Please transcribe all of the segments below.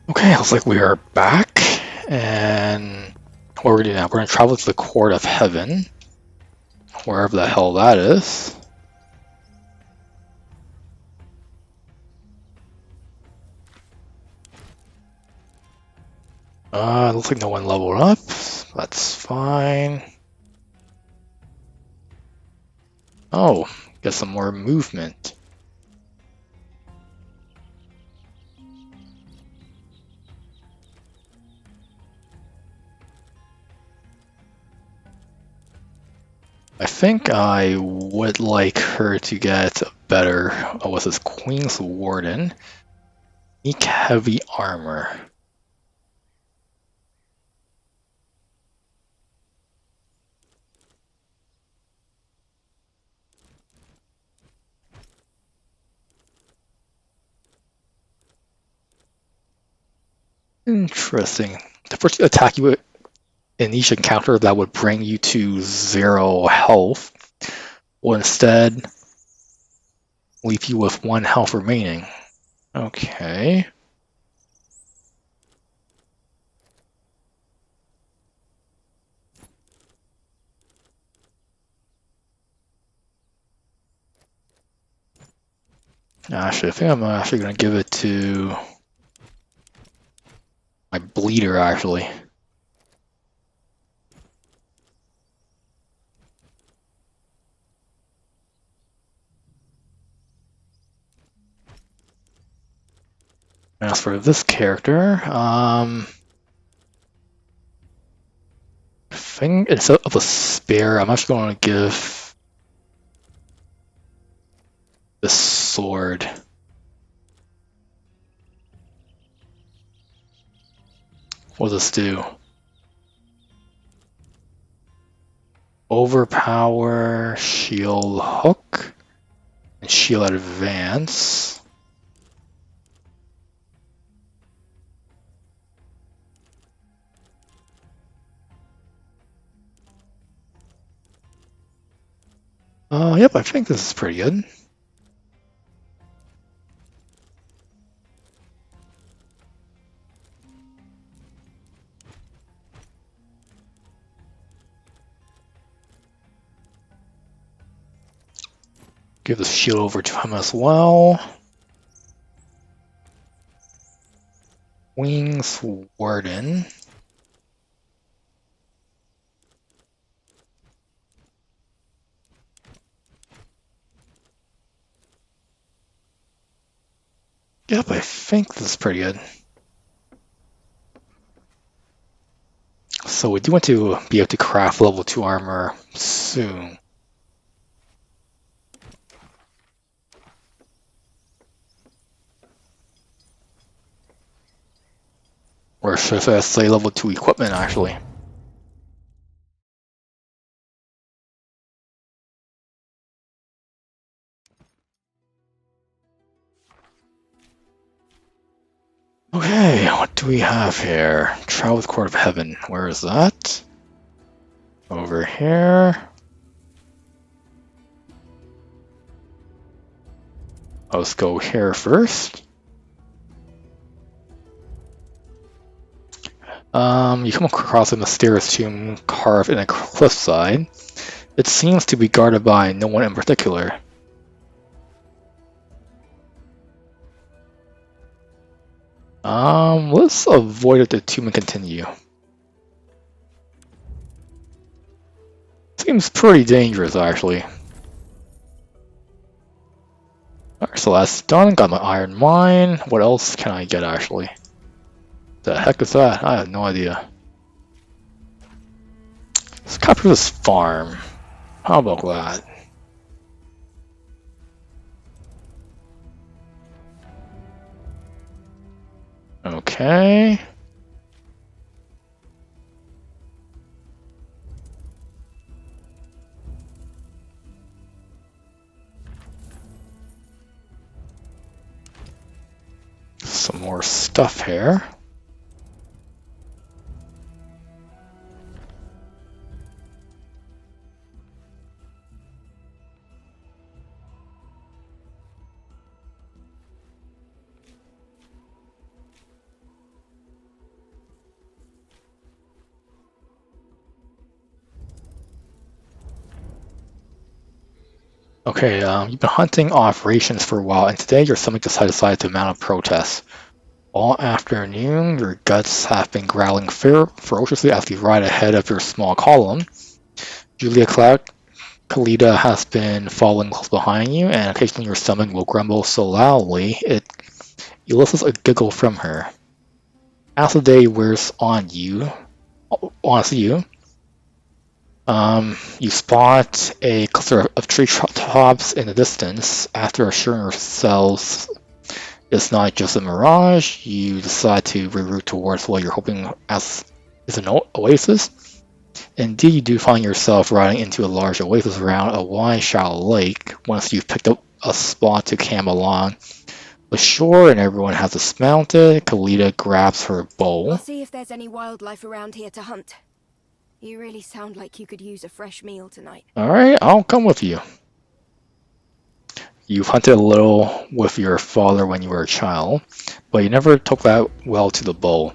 Okay, looks like we are back, and what we're gonna do now, we're gonna travel to the Court of Heaven, wherever the hell that is. Looks like no one leveled up. That's fine. Oh, get some more movement. I think I would like her to get a better, what's this, Queen's Warden. Unique heavy armor. Interesting. The first attack you would in each encounter that would bring you to 0 health will instead leave you with 1 health remaining. Okay. Actually, I think I'm actually going to give it to my bleeder, actually. As for this character, I think instead of a spear, I'm actually going to give the sword. What does this do? Overpower, shield hook, and shield advance. Yep, I think this is pretty good. Give the shield over to him as well. Wings Warden. Yep, I think this is pretty good. So we do want to be able to craft level 2 armor soon. Or should I say level 2 equipment, actually. Okay, what do we have here? Travel with Court of Heaven. Where is that? Over here. Let's go here first. You come across a mysterious tomb carved in a cliffside. It seems to be guarded by no one in particular. Let's avoid it the tomb and continue. Seems pretty dangerous, actually. Alright, so that's done. Got my iron mine. What else can I get, actually? The heck is that? I have no idea. Let's capture this farm. How about that? Okay. Some more stuff here. Okay, you've been hunting operations for a while, and today your stomach decided to mount a protest. All afternoon, your guts have been growling ferociously as you ride ahead of your small column. Julia Kalita has been following close behind you, and occasionally your stomach will grumble so loudly it elicits a giggle from her. As the day wears on you, you spot a cluster of tree tops in the distance. After assuring yourselves it's not just a mirage, you decide to reroute towards what you're hoping as is an oasis. Indeed, you do find yourself riding into a large oasis around a wide, shallow lake. Once you've picked up a spot to camp along the shore and everyone has dismounted, Kalita grabs her bow. I'll see if there's any wildlife around here to hunt. You really sound like you could use a fresh meal tonight. Alright, I'll come with you. You've hunted a little with your father when you were a child, but you never took that well to the bow.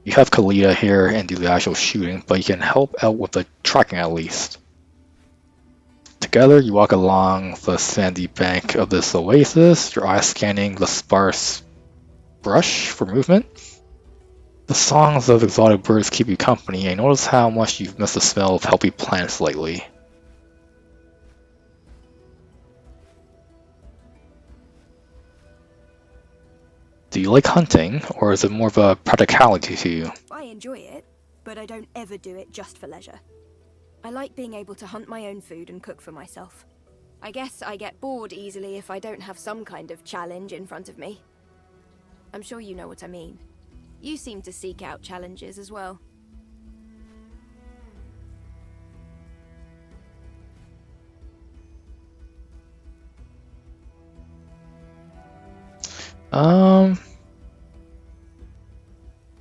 You have Kalita here and do the actual shooting, but you can help out with the tracking at least. Together, you walk along the sandy bank of this oasis, your eyes scanning the sparse brush for movement. The songs of exotic birds keep you company, and notice how much you've missed the smell of healthy plants lately. Do you like hunting, or is it more of a practicality to you? I enjoy it, but I don't ever do it just for leisure. I like being able to hunt my own food and cook for myself. I guess I get bored easily if I don't have some kind of challenge in front of me. I'm sure you know what I mean. You seem to seek out challenges as well.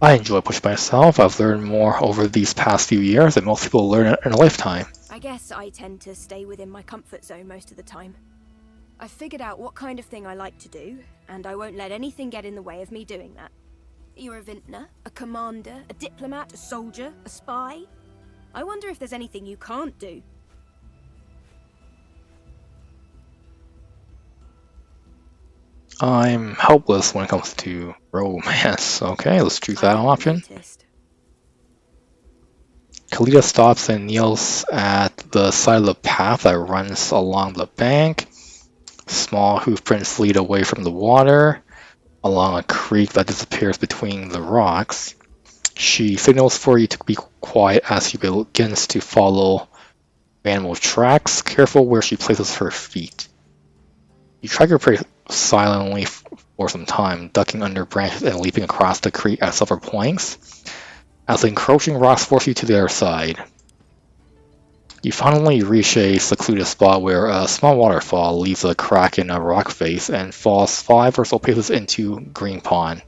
I enjoy pushing myself. I've learned more over these past few years than most people learn in a lifetime. I guess I tend to stay within my comfort zone most of the time. I've figured out what kind of thing I like to do, and I won't let anything get in the way of me doing that. You're a vintner, a commander, a diplomat, a soldier, a spy. I wonder if there's anything you can't do. I'm helpless when it comes to romance. Okay, let's choose that option. Kalita stops and kneels at the side of the path that runs along the bank. Small hoofprints lead away from the water, along a creek that disappears between the rocks. She signals for you to be quiet as she begins to follow animal tracks, careful where she places her feet. You track your prey silently for some time, ducking under branches and leaping across the creek at several points, as the encroaching rocks force you to the other side. You finally reach a secluded spot where a small waterfall leaves a crack in a rock face and falls 5 or so paces into Green Pond.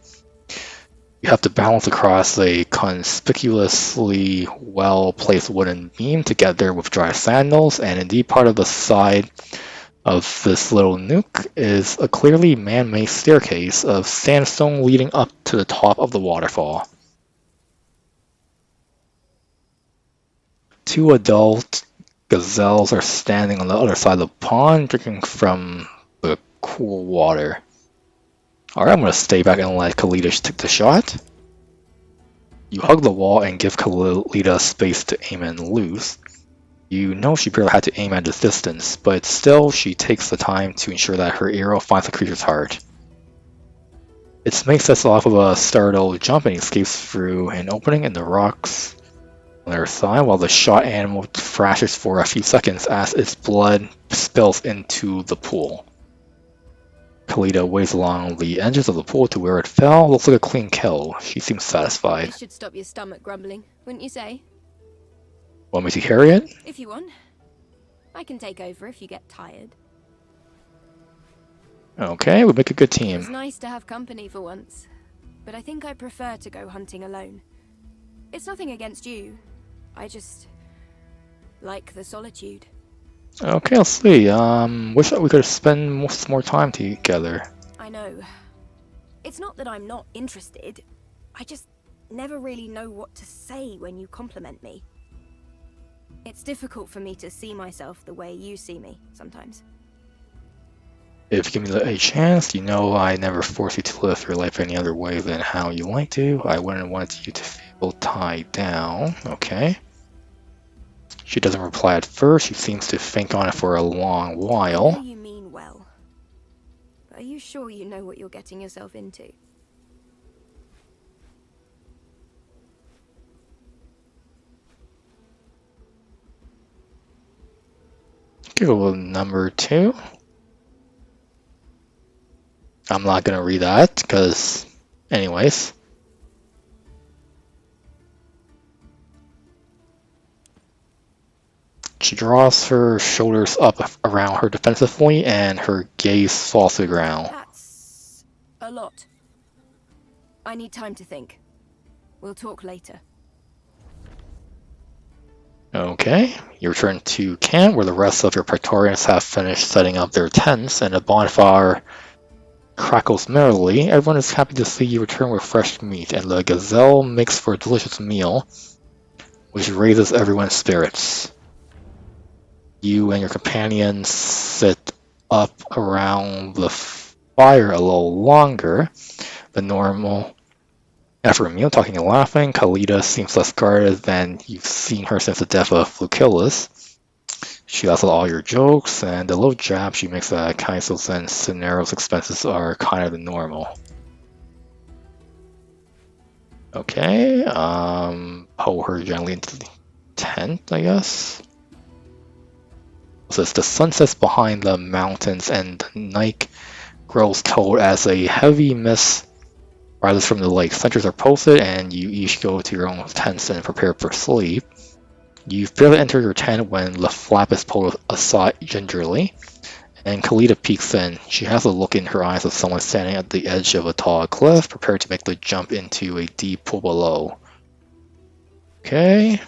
You have to balance across a conspicuously well-placed wooden beam to get there with dry sandals, and indeed part of the side of this little nook is a clearly man-made staircase of sandstone leading up to the top of the waterfall. 2 adult gazelles are standing on the other side of the pond, drinking from the cool water. Alright, I'm going to stay back and let Kalita take the shot. You hug the wall and give Kalita space to aim and loose. You know she barely had to aim at this distance, but still she takes the time to ensure that her arrow finds the creature's heart. Its snake sets off with a startled jump and escapes through an opening in the rocks on their side, while the shot animal thrashes for a few seconds as its blood spills into the pool. Kalita waves along the edges of the pool to where it fell. Looks like a clean kill. She seems satisfied. This should stop your stomach grumbling, wouldn't you say? Want me to carry it? If you want. I can take over if you get tired. Okay, we make a good team. It's nice to have company for once, but I think I prefer to go hunting alone. It's nothing against you. I just like the solitude. Okay, let's see. Wish that we could spend some more time together. I know. It's not that I'm not interested. I just never really know what to say when you compliment me. It's difficult for me to see myself the way you see me sometimes. If you give me a chance, you know I never force you to live your life any other way than how you like to. I wouldn't want you to feel tied down, okay? She doesn't reply at first. She seems to think on it for a long I know while. you mean well, but are you sure you know what you're getting yourself into? Go number 2. I'm not gonna read that, because anyways. She draws her shoulders up around her defensively, and her gaze falls to the ground. That's a lot. I need time to think. We'll talk later. Okay, you return to camp where the rest of your Praetorians have finished setting up their tents, and a bonfire crackles merrily. Everyone is happy to see you return with fresh meat, and the gazelle makes for a delicious meal, which raises everyone's spirits. You and your companions sit up around the fire a little longer than normal. After a meal, talking and laughing, Khalida seems less guarded than you've seen her since the death of Lucullus. She laughs at all your jokes, and the little jabs she makes at Kaisos and Cinero's expenses are kind of the normal. Okay, pull her gently into the tent, I guess. So the sun sets behind the mountains, and the night grows cold as a heavy mist rises from the lake. Sentries are posted, and you each go to your own tents and prepare for sleep. You've barely entered your tent when the flap is pulled aside gingerly, and Khalida peeks in. She has a look in her eyes of someone standing at the edge of a tall cliff, prepared to make the jump into a deep pool below. Okay.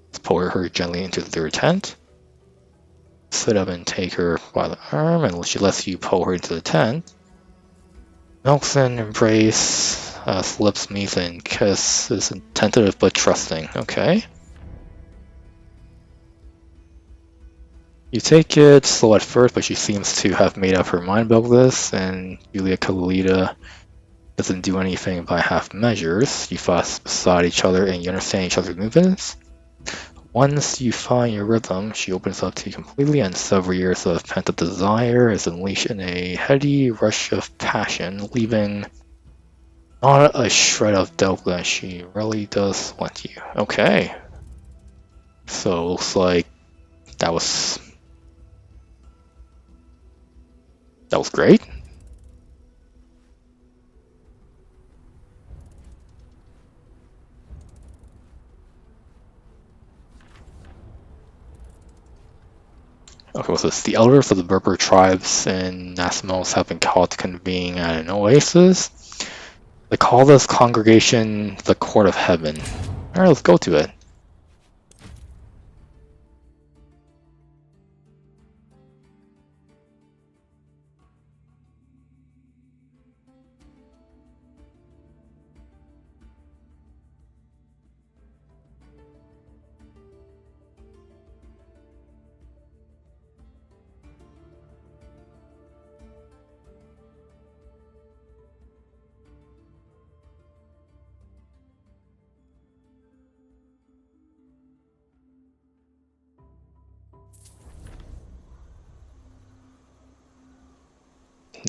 Let's pull her gently into their tent. Sit up and take her by the arm, and she lets you pull her into the tent. Milks and embrace, lips meet and kiss is tentative but trusting. Okay. You take it slow at first, but she seems to have made up her mind about this, and Yulia Khalida doesn't do anything by half measures. You fuss beside each other and you understand each other's movements. Once you find your rhythm, she opens up to you completely, and several years of pent-up desire is unleashed in a heady rush of passion, leaving not a shred of doubt that she really does want you. Okay. So, looks like that was great. Okay, so it's the elders of the Berber tribes in Nasimos have been called to convene at an oasis. They call this congregation the Court of Heaven. Alright, let's go to it.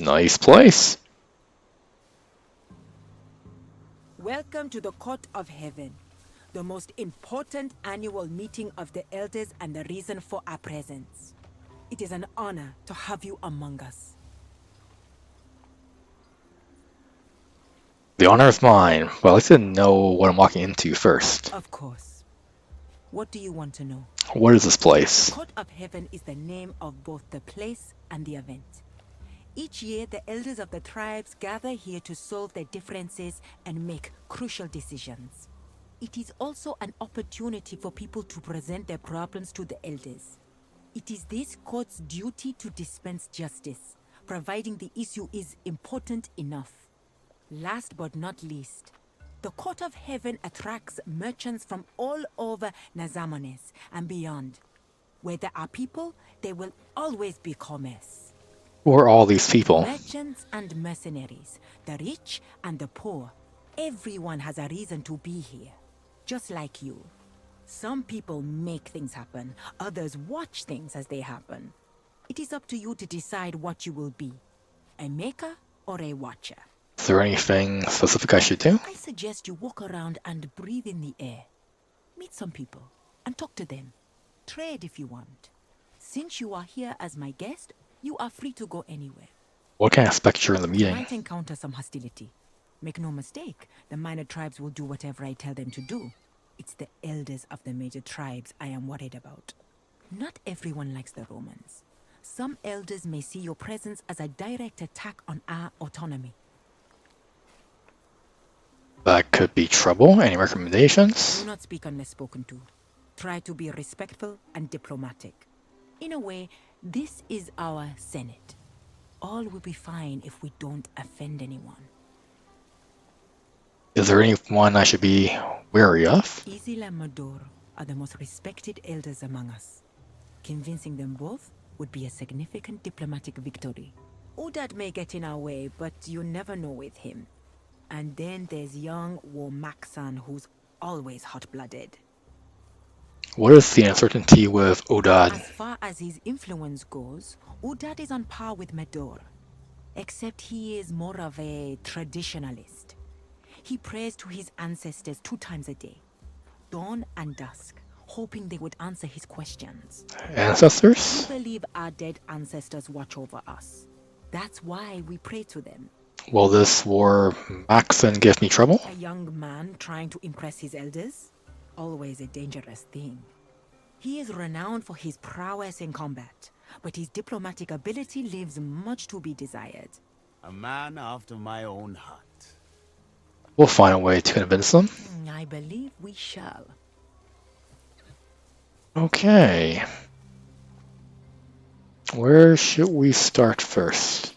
Nice place. Welcome to the Court of Heaven, the most important annual meeting of the elders and the reason for our presence. It is an honor to have you among us. The honor is mine, but I'd like to know what I'm walking into first. Of course. What do you want to know? What is this place? The Court of Heaven is the name of both the place and the event. Each year, the elders of the tribes gather here to solve their differences and make crucial decisions. It is also an opportunity for people to present their problems to the elders. It is this court's duty to dispense justice, providing the issue is important enough. Last but not least, the Court of Heaven attracts merchants from all over Nazamones and beyond. Where there are people, there will always be commerce. Who are all these people? Merchants and mercenaries, the rich and the poor. Everyone has a reason to be here, just like you. Some people make things happen, others watch things as they happen. It is up to you to decide what you will be, a maker or a watcher. Is there anything specific I should do? I suggest you walk around and breathe in the air. Meet some people and talk to them. Trade if you want. Since you are here as my guest, you are free to go anywhere. What can I expect during the You meeting? might encounter some hostility. Make no mistake, the minor tribes will do whatever I tell them to do. It's the elders of the major tribes I am worried about. Not everyone likes the Romans. Some elders may see your presence as a direct attack on our autonomy. That could be trouble. Any recommendations? Do not speak unless spoken to. Try to be respectful and diplomatic. In a way, this is our Senate. All will be fine if we don't offend anyone. Is there anyone I should be wary of? Isil and Mador are the most respected elders among us. Convincing them both would be a significant diplomatic victory. Udad may get in our way, but you never know with him. And then there's young Womaksan, who's always hot-blooded. What is the uncertainty with Odad? As far as his influence goes, Udad is on par with Medor. Except he is more of a traditionalist. He prays to his ancestors 2 times a day, dawn and dusk, hoping they would answer his questions. Ancestors? We believe our dead ancestors watch over us. That's why we pray to them. Will this war Maxon give me trouble? A young man trying to impress his elders? Always a dangerous thing. He is renowned for his prowess in combat, but his diplomatic ability leaves much to be desired. A man after my own heart. We'll find a way to convince them. I believe we shall. Okay. Where should we start first?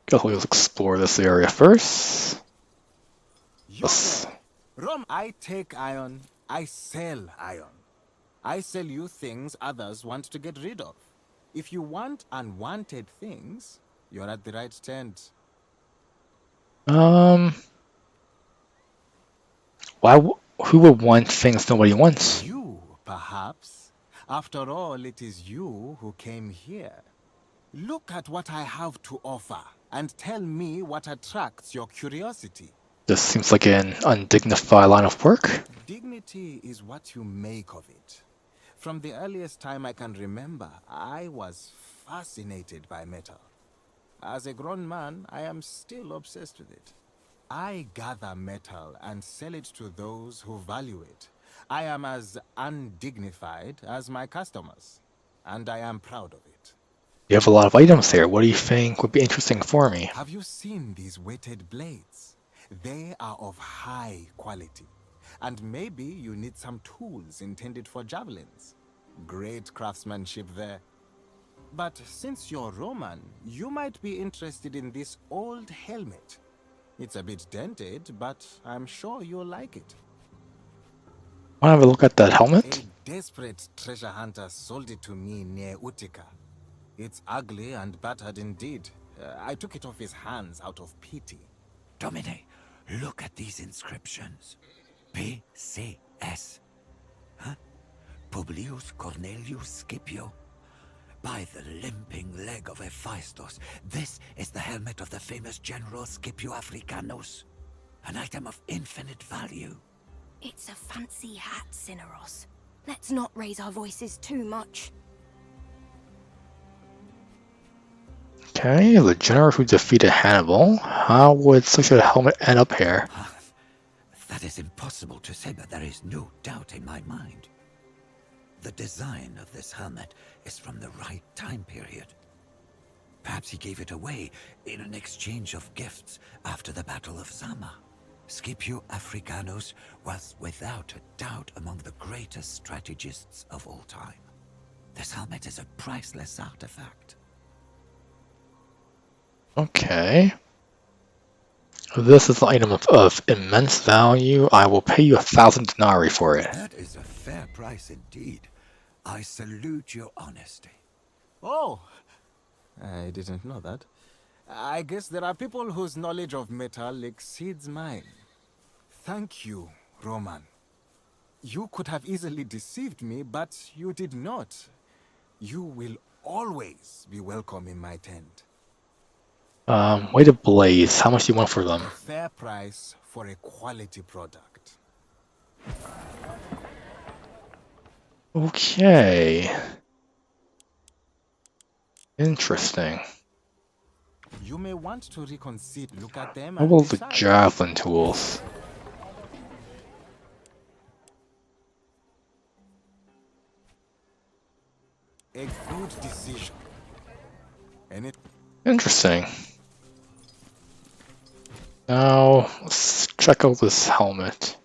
Guess we'll explore this area first. Yes. Rom, I take iron, I sell iron. I sell you things others want to get rid of. If you want unwanted things, you're at the right tent. Who would want things nobody wants? You, perhaps. After all, it is you who came here. Look at what I have to offer and tell me what attracts your curiosity. This seems like an undignified line of work. Dignity is what you make of it. From the earliest time I can remember, I was fascinated by metal. As a grown man, I am still obsessed with it. I gather metal and sell it to those who value it. I am as undignified as my customers, and I am proud of it. You have a lot of items here. What do you think would be interesting for me? Have you seen these weighted blades? They are of high quality. And maybe you need some tools intended for javelins. Great craftsmanship there. But since you're Roman, you might be interested in this old helmet. It's a bit dented, but I'm sure you'll like it. Want to have a look at that helmet? A desperate treasure hunter sold it to me near Utica. It's ugly and battered indeed. I took it off his hands out of pity. Domine, look at these inscriptions. PCS. Huh? Publius Cornelius Scipio. By the limping leg of Hephaestus, this is the helmet of the famous general Scipio Africanus. An item of infinite value. It's a fancy hat, Cineros. Let's not raise our voices too much. Okay, the general who defeated Hannibal. How would such a helmet end up here? That is impossible to say, but there is no doubt in my mind. The design of this helmet is from the right time period. Perhaps he gave it away in an exchange of gifts after the Battle of Zama. Scipio Africanus was without a doubt among the greatest strategists of all time. This helmet is a priceless artifact. Okay. This is an item of immense value. I will pay you 1,000 denarii for it. That is a fair price indeed. I salute your honesty. Oh, I didn't know that. I guess there are people whose knowledge of metal exceeds mine. Thank you, Roman. You could have easily deceived me, but you did not. You will always be welcome in my tent. Way to blaze. How much do you want for them? A fair price for a quality product. Okay. Interesting. You may want to reconsider. Look at them How and about the decide. javelin tools? A good decision. And it Interesting. Now, let's check out this helmet.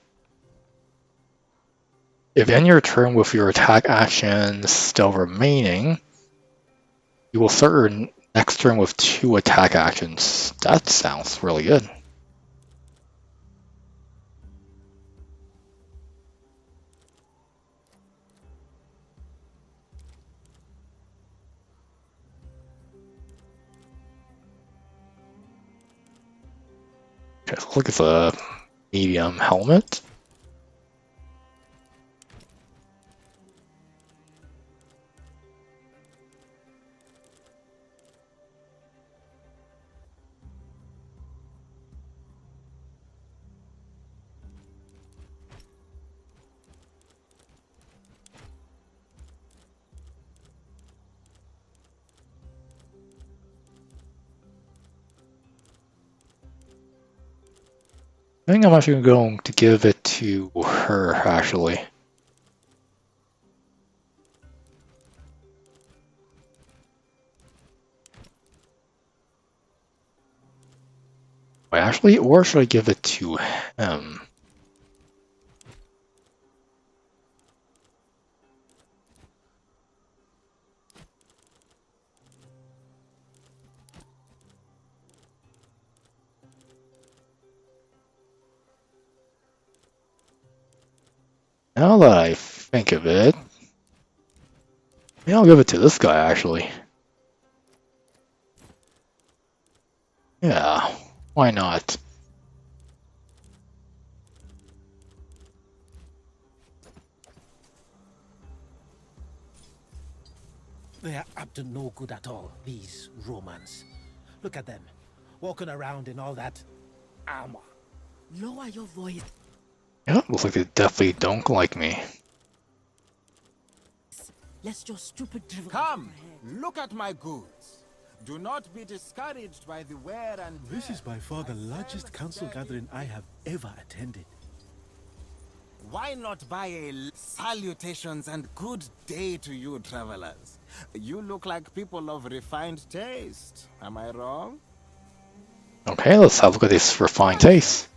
If you end your turn with your attack action still remaining, you will start your next turn with 2 attack actions. That sounds really good. Okay, so look, it's a medium helmet. I think I'm actually going to give it to her, actually. Wait, actually, or should I give it to him? Now that I think of it, maybe I'll give it to this guy, actually. Yeah, why not? They are up to no good at all, these Romans. Look at them, walking around in all that armor. Lower your voice. Yeah, looks like they definitely don't like me. Lest your stupid drivel. come, look at my goods. Do not be discouraged by the wear and tear. This is by far the largest council gathering I have ever attended. Why not buy salutations and good day to you, travelers? You look like people of refined taste. Am I wrong? Okay, let's have a look at this refined taste.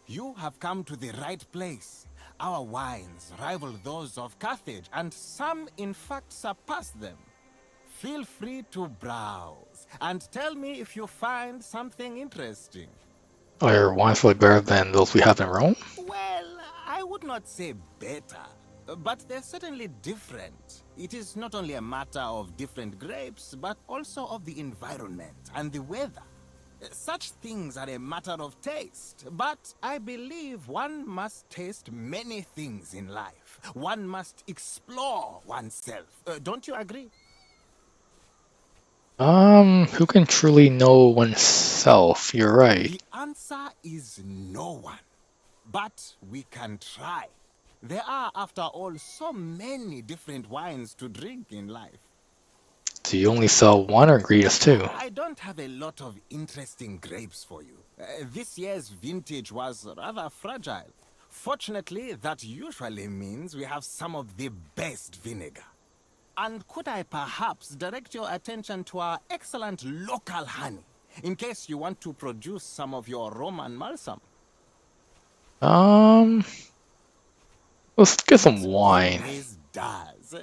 You have come to the right place. Our wines rival those of Carthage, and some in fact surpass them. Feel free to browse, and tell me if you find something interesting. Are your wines really better than those we have in Rome? Well, I would not say better, but they're certainly different. It is not only a matter of different grapes, but also of the environment and the weather. Such things are a matter of taste, but I believe one must taste many things in life. One must explore oneself. Don't you agree? Who can truly know oneself? You're right. The answer is no one. But we can try. There are, after all, so many different wines to drink in life. Do you only sell one or greet us too? I don't have a lot of interesting grapes for you. This year's vintage was rather fragile. Fortunately, that usually means we have some of the best vinegar. And could I perhaps direct your attention to our excellent local honey, in case you want to produce some of your Roman balsam? Let's get some wine. Always does.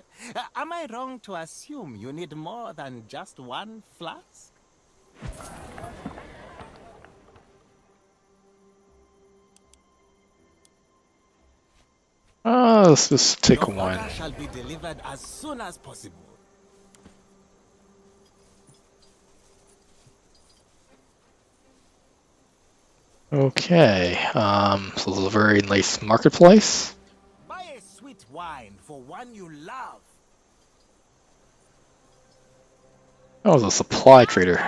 Am I wrong to assume you need more than just one flask? Let's just take Your one. order shall be delivered as soon as possible. Okay, so this is a very nice marketplace. Buy a sweet wine for one you love. Oh, it's a supply trader.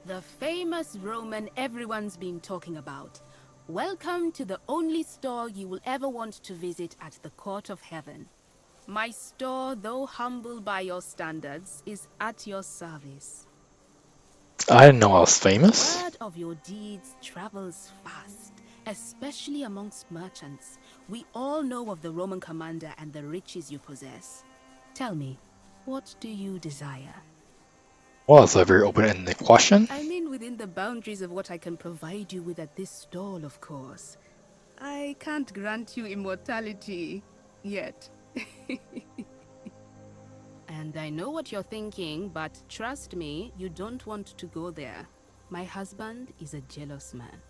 The famous Roman everyone's been talking about. Welcome to the only store you will ever want to visit at the court of heaven. My store, though humble by your standards, is at your service. I didn't know I was famous. Word of your deeds travels fast, especially amongst merchants. We all know of the Roman commander and the riches you possess. Tell me, what do you desire? Well, that's a very open-ended question. I mean within the boundaries of what I can provide you with at this stall, of course. I can't grant you immortality yet. And I know what you're thinking, but trust me, you don't want to go there. My husband is a jealous man.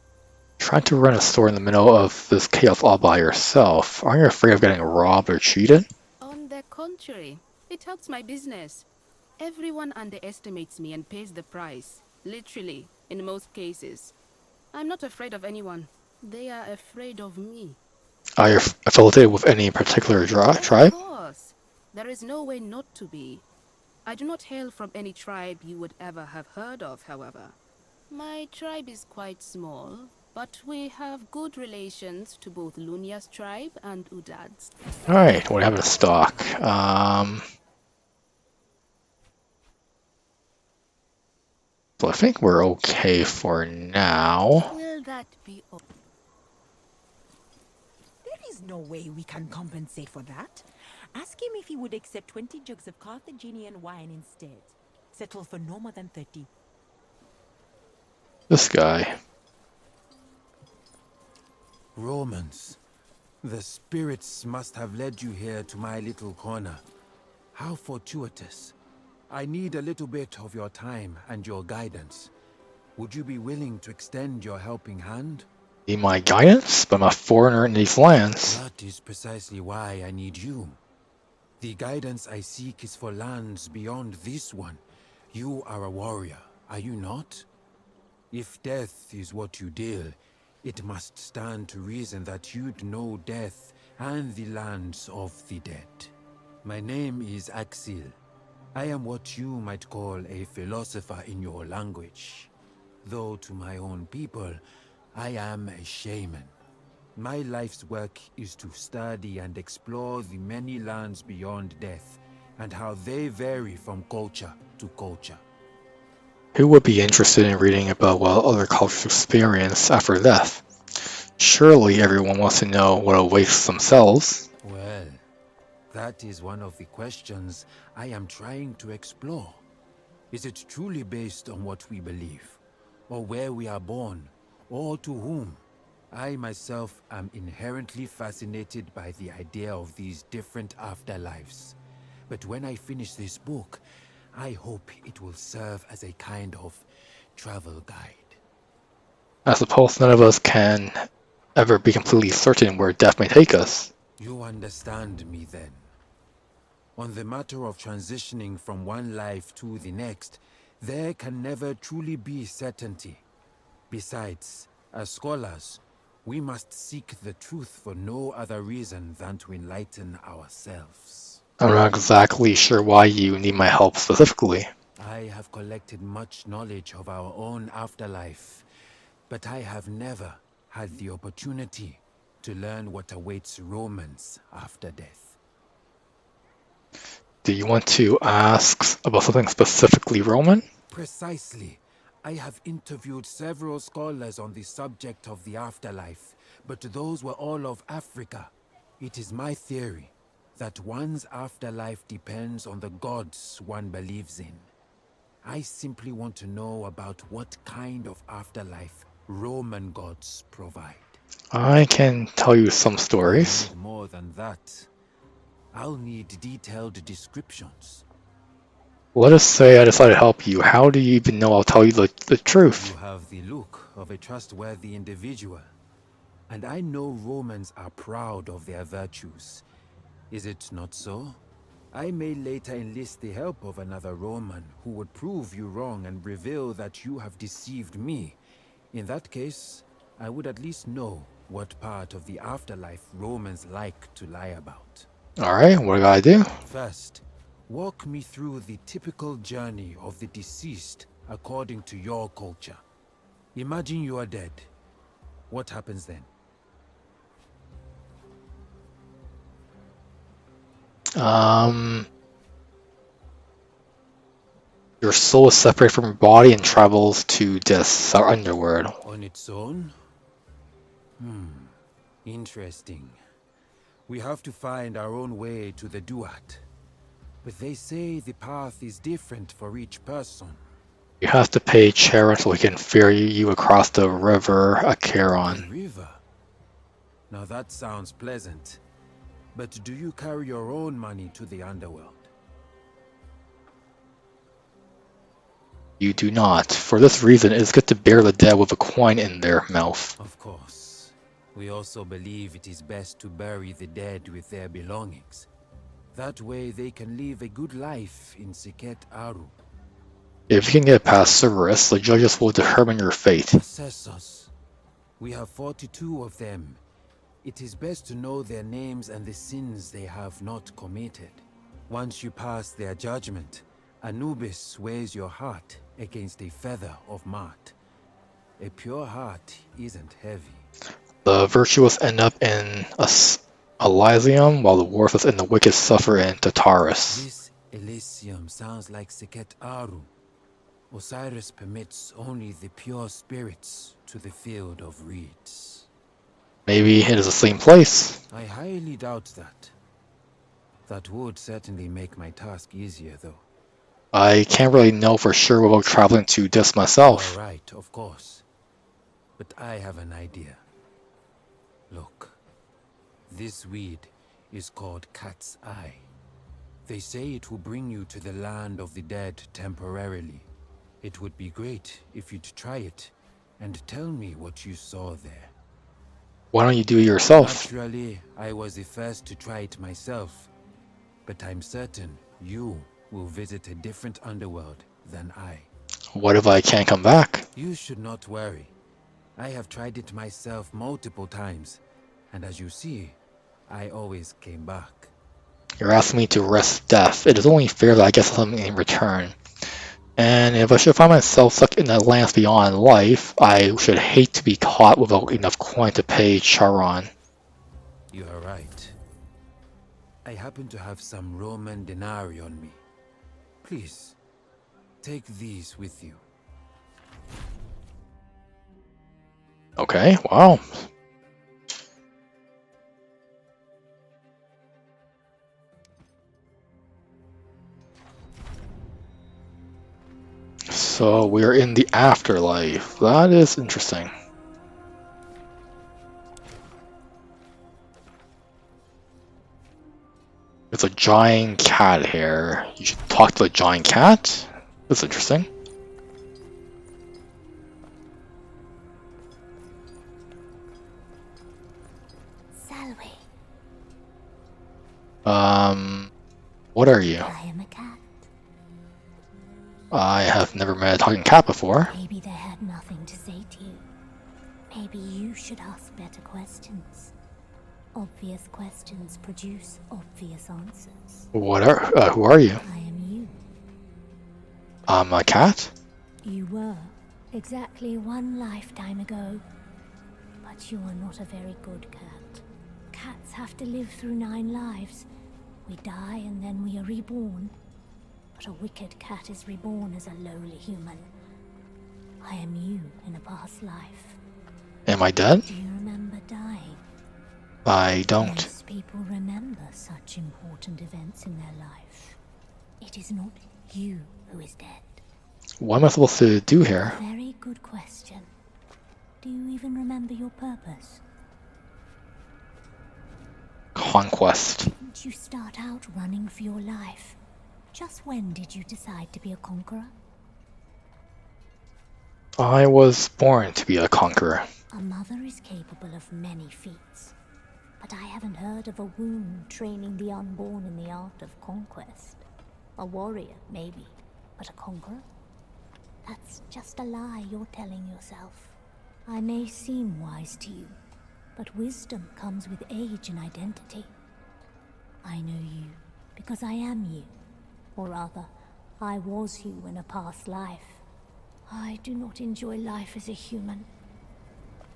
Trying to run a store in the middle of this chaos all by yourself. Aren't you afraid of getting robbed or cheated? On the contrary, it helps my business. Everyone underestimates me and pays the price. Literally, in most cases. I'm not afraid of anyone. They are afraid of me. Are you affiliated with any particular tribe? Of course. There is no way not to be. I do not hail from any tribe you would ever have heard of, however. My tribe is quite small, but we have good relations to both Lunia's tribe and Udad's. Alright, what do we have in stock? So I think we're okay for now. Will that be all? There is no way we can compensate for that. Ask him if he would accept 20 jugs of Carthaginian wine instead. Settle for no more than 30. This guy. Romans, the spirits must have led you here to my little corner. How fortuitous. I need a little bit of your time and your guidance. Would you be willing to extend your helping hand? Need my guidance? But I'm a foreigner in these lands. That is precisely why I need you. The guidance I seek is for lands beyond this one. You are a warrior, are you not? If death is what you deal, it must stand to reason that you'd know death and the lands of the dead. My name is Axil. I am what you might call a philosopher in your language. Though to my own people, I am a shaman. My life's work is to study and explore the many lands beyond death, and how they vary from culture to culture. Who would be interested in reading about what other cultures experience after death? Surely everyone wants to know what awaits themselves. Well, that is one of the questions I am trying to explore. Is it truly based on what we believe, or where we are born, or to whom? I myself am inherently fascinated by the idea of these different afterlives. But when I finish this book, I hope it will serve as a kind of travel guide. I suppose none of us can ever be completely certain where death may take us. You understand me then. On the matter of transitioning from one life to the next, there can never truly be certainty. Besides, as scholars, we must seek the truth for no other reason than to enlighten ourselves. I'm not exactly sure why you need my help specifically. I have collected much knowledge of our own afterlife, but I have never had the opportunity to learn what awaits Romans after death. Do you want to ask about something specifically Roman? Precisely. I have interviewed several scholars on the subject of the afterlife, but those were all of Africa. It is my theory that one's afterlife depends on the gods one believes in. I simply want to know about what kind of afterlife Roman gods provide. I can tell you some stories. I need more than that. I'll need detailed descriptions. Let us say I decide to help you. How do you even know I'll tell you the truth? You have the look of a trustworthy individual. And I know Romans are proud of their virtues. Is it not so? I may later enlist the help of another Roman who would prove you wrong and reveal that you have deceived me. In that case, I would at least know what part of the afterlife Romans like to lie about. Alright, what do I do? First, walk me through the typical journey of the deceased according to your culture. Imagine you are dead. What happens then? Your soul is separated from your body and travels to this or underworld. On its own? Interesting. We have to find our own way to the Duat. But they say the path is different for each person. You have to pay Charon so he can ferry you across the river Acheron. The river? Now that sounds pleasant. But do you carry your own money to the underworld? You do not. For this reason, it is good to bury the dead with a coin in their mouth. Of course. We also believe it is best to bury the dead with their belongings. That way they can live a good life in Siket Aru. If you can get past Cerberus, the judges will determine your fate. Assessors. We have 42 of them. It is best to know their names and the sins they have not committed. Once you pass their judgment, Anubis weighs your heart against a feather of Mart. A pure heart isn't heavy. The virtuous end up in Elysium, while the worthless and the wicked suffer in Tartarus. This Elysium sounds like Siket Aru. Osiris permits only the pure spirits to the field of reeds. Maybe it is the same place. I highly doubt that. That would certainly make my task easier, though. I can't really know for sure without traveling to this myself. All right, of course. But I have an idea. Look, this weed is called Cat's Eye. They say it will bring you to the land of the dead temporarily. It would be great if you'd try it and tell me what you saw there. Why don't you do it yourself? Naturally, I was the first to try it myself, but I'm certain you will visit a different underworld than I. What if I can't come back? You should not worry. I have tried it myself multiple times, and as you see, I always came back. You're asking me to risk death. It is only fair that I get something in return. And if I should find myself stuck in the lands beyond life, I should hate to be caught without enough coin to pay Charon. You are right. I happen to have some Roman denarii on me. Please, take these with you. Okay, wow. So we're in the afterlife. That is interesting. There's a giant cat here. You should talk to the giant cat? That's interesting. Salwe. What are you? I am a cat. I have never met a talking cat before. Maybe they had nothing to say to you. Maybe you should ask better questions. Obvious questions produce obvious answers. Who are you? I am you. I'm a cat? You were. Exactly one lifetime ago. But you are not a very good cat. Cats have to live through 9 lives. We die and then we are reborn. But a wicked cat is reborn as a lowly human. I am you in a past life. Am I dead? Do you remember dying? I don't. Most people remember such important events in their life. It is not you who is dead. What am I supposed to do here? Very good question. Do you even remember your purpose? Conquest. Didn't you start out running for your life? Just when did you decide to be a conqueror? I was born to be a conqueror. A mother is capable of many feats, but I haven't heard of a womb training the unborn in the art of conquest. A warrior, maybe, but a conqueror? That's just a lie you're telling yourself. I may seem wise to you, but wisdom comes with age and identity. I know you because I am you. Or rather, I was you in a past life. I do not enjoy life as a human.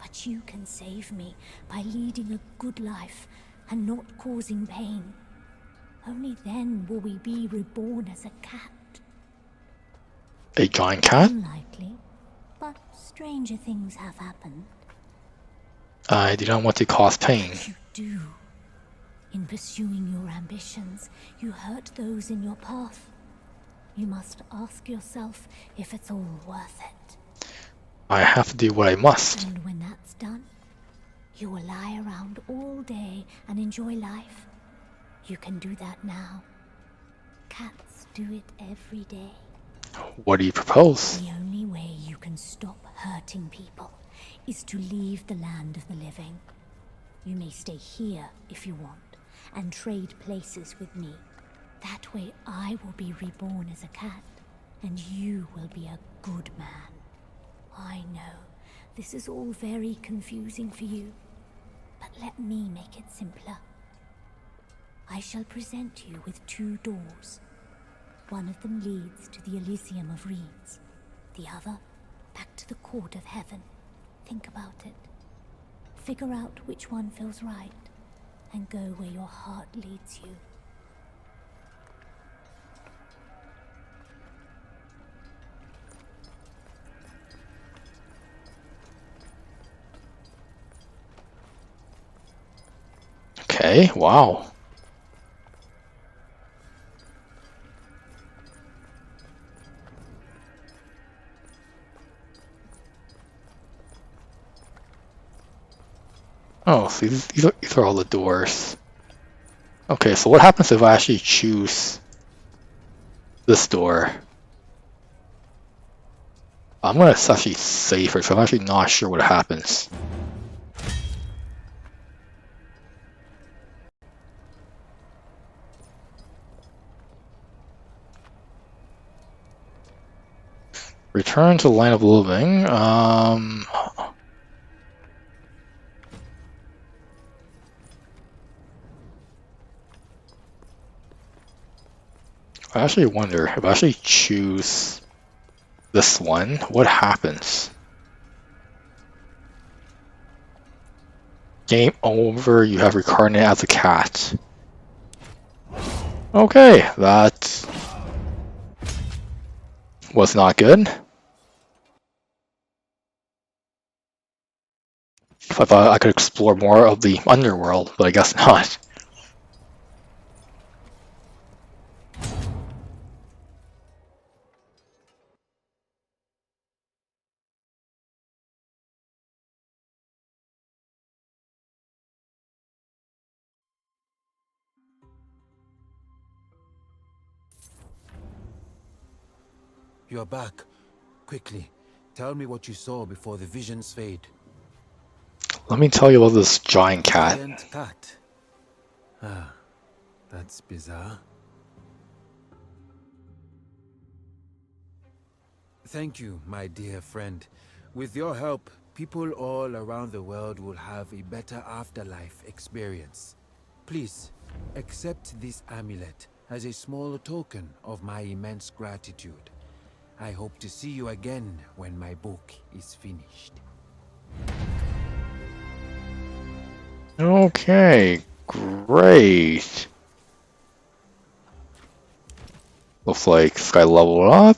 But you can save me by leading a good life and not causing pain. Only then will we be reborn as a cat. A giant cat? Unlikely, but stranger things have happened. I do not want to cause pain. You do. In pursuing your ambitions, you hurt those in your path. You must ask yourself if it's all worth it. I have to do what I must. And when that's done, you will lie around all day and enjoy life. You can do that now. Cats do it every day. What do you propose? The only way you can stop hurting people is to leave the land of the living. You may stay here if you want, and trade places with me. That way I will be reborn as a cat, and you will be a good man. I know, this is all very confusing for you, but let me make it simpler. I shall present you with 2 doors. One of them leads to the Elysium of Reeds, the other back to the Court of Heaven. Think about it. Figure out which one feels right, and go where your heart leads you. Okay, wow. Oh, so these are all the doors. Okay, so what happens if I actually choose this door? I'm gonna actually save it, so I'm actually not sure what happens. Return to the Land of the Living. I actually wonder if I actually choose this one, what happens? Game over, you have reincarnated as a cat. Okay, that was not good. I thought I could explore more of the underworld, but I guess not. You're back. Quickly, tell me what you saw before the visions fade. Let me tell you about this giant cat. Giant cat. Ah, that's bizarre. Thank you, my dear friend. With your help, people all around the world will have a better afterlife experience. Please, accept this amulet as a small token of my immense gratitude. I hope to see you again when my book is finished. Okay, great. Looks like this guy leveled up.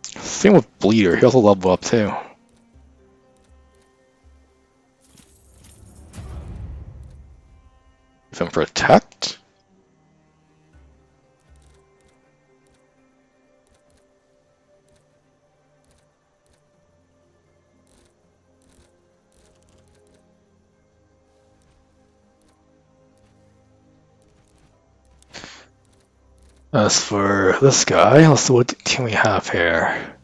Same with Bleeder, he also leveled up too. Give him Protect. As for this guy, let's see what can we have here.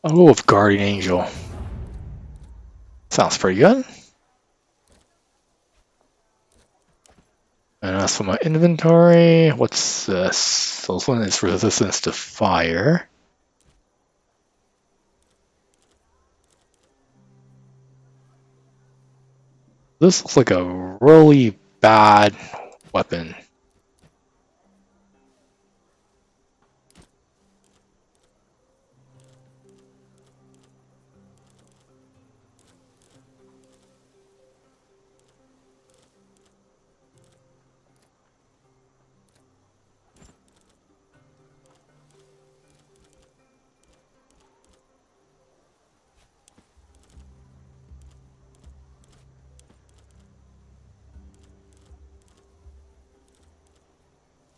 I'll go with Guardian Angel. Sounds pretty good. And as for my inventory, what's this? So this one is resistance to fire. This looks like a really bad weapon.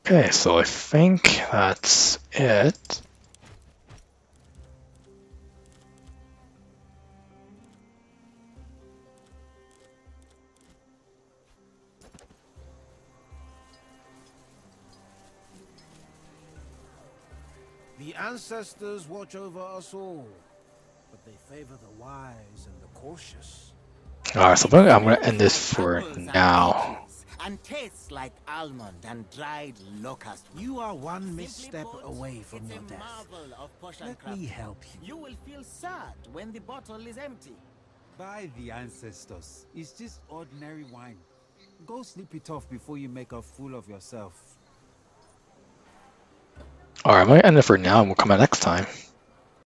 Okay, so I think that's it. The ancestors watch over us all, but they favor the wise and the cautious. Alright, so I'm gonna end this for now. And tastes like almond and dried locust. You are one misstep away from your death. Let me help you. You will feel sad when the bottle is empty. By the ancestors, it's just ordinary wine. Go sleep it off before you make a fool of yourself. Alright, I'm gonna end it for now and we'll come back next time.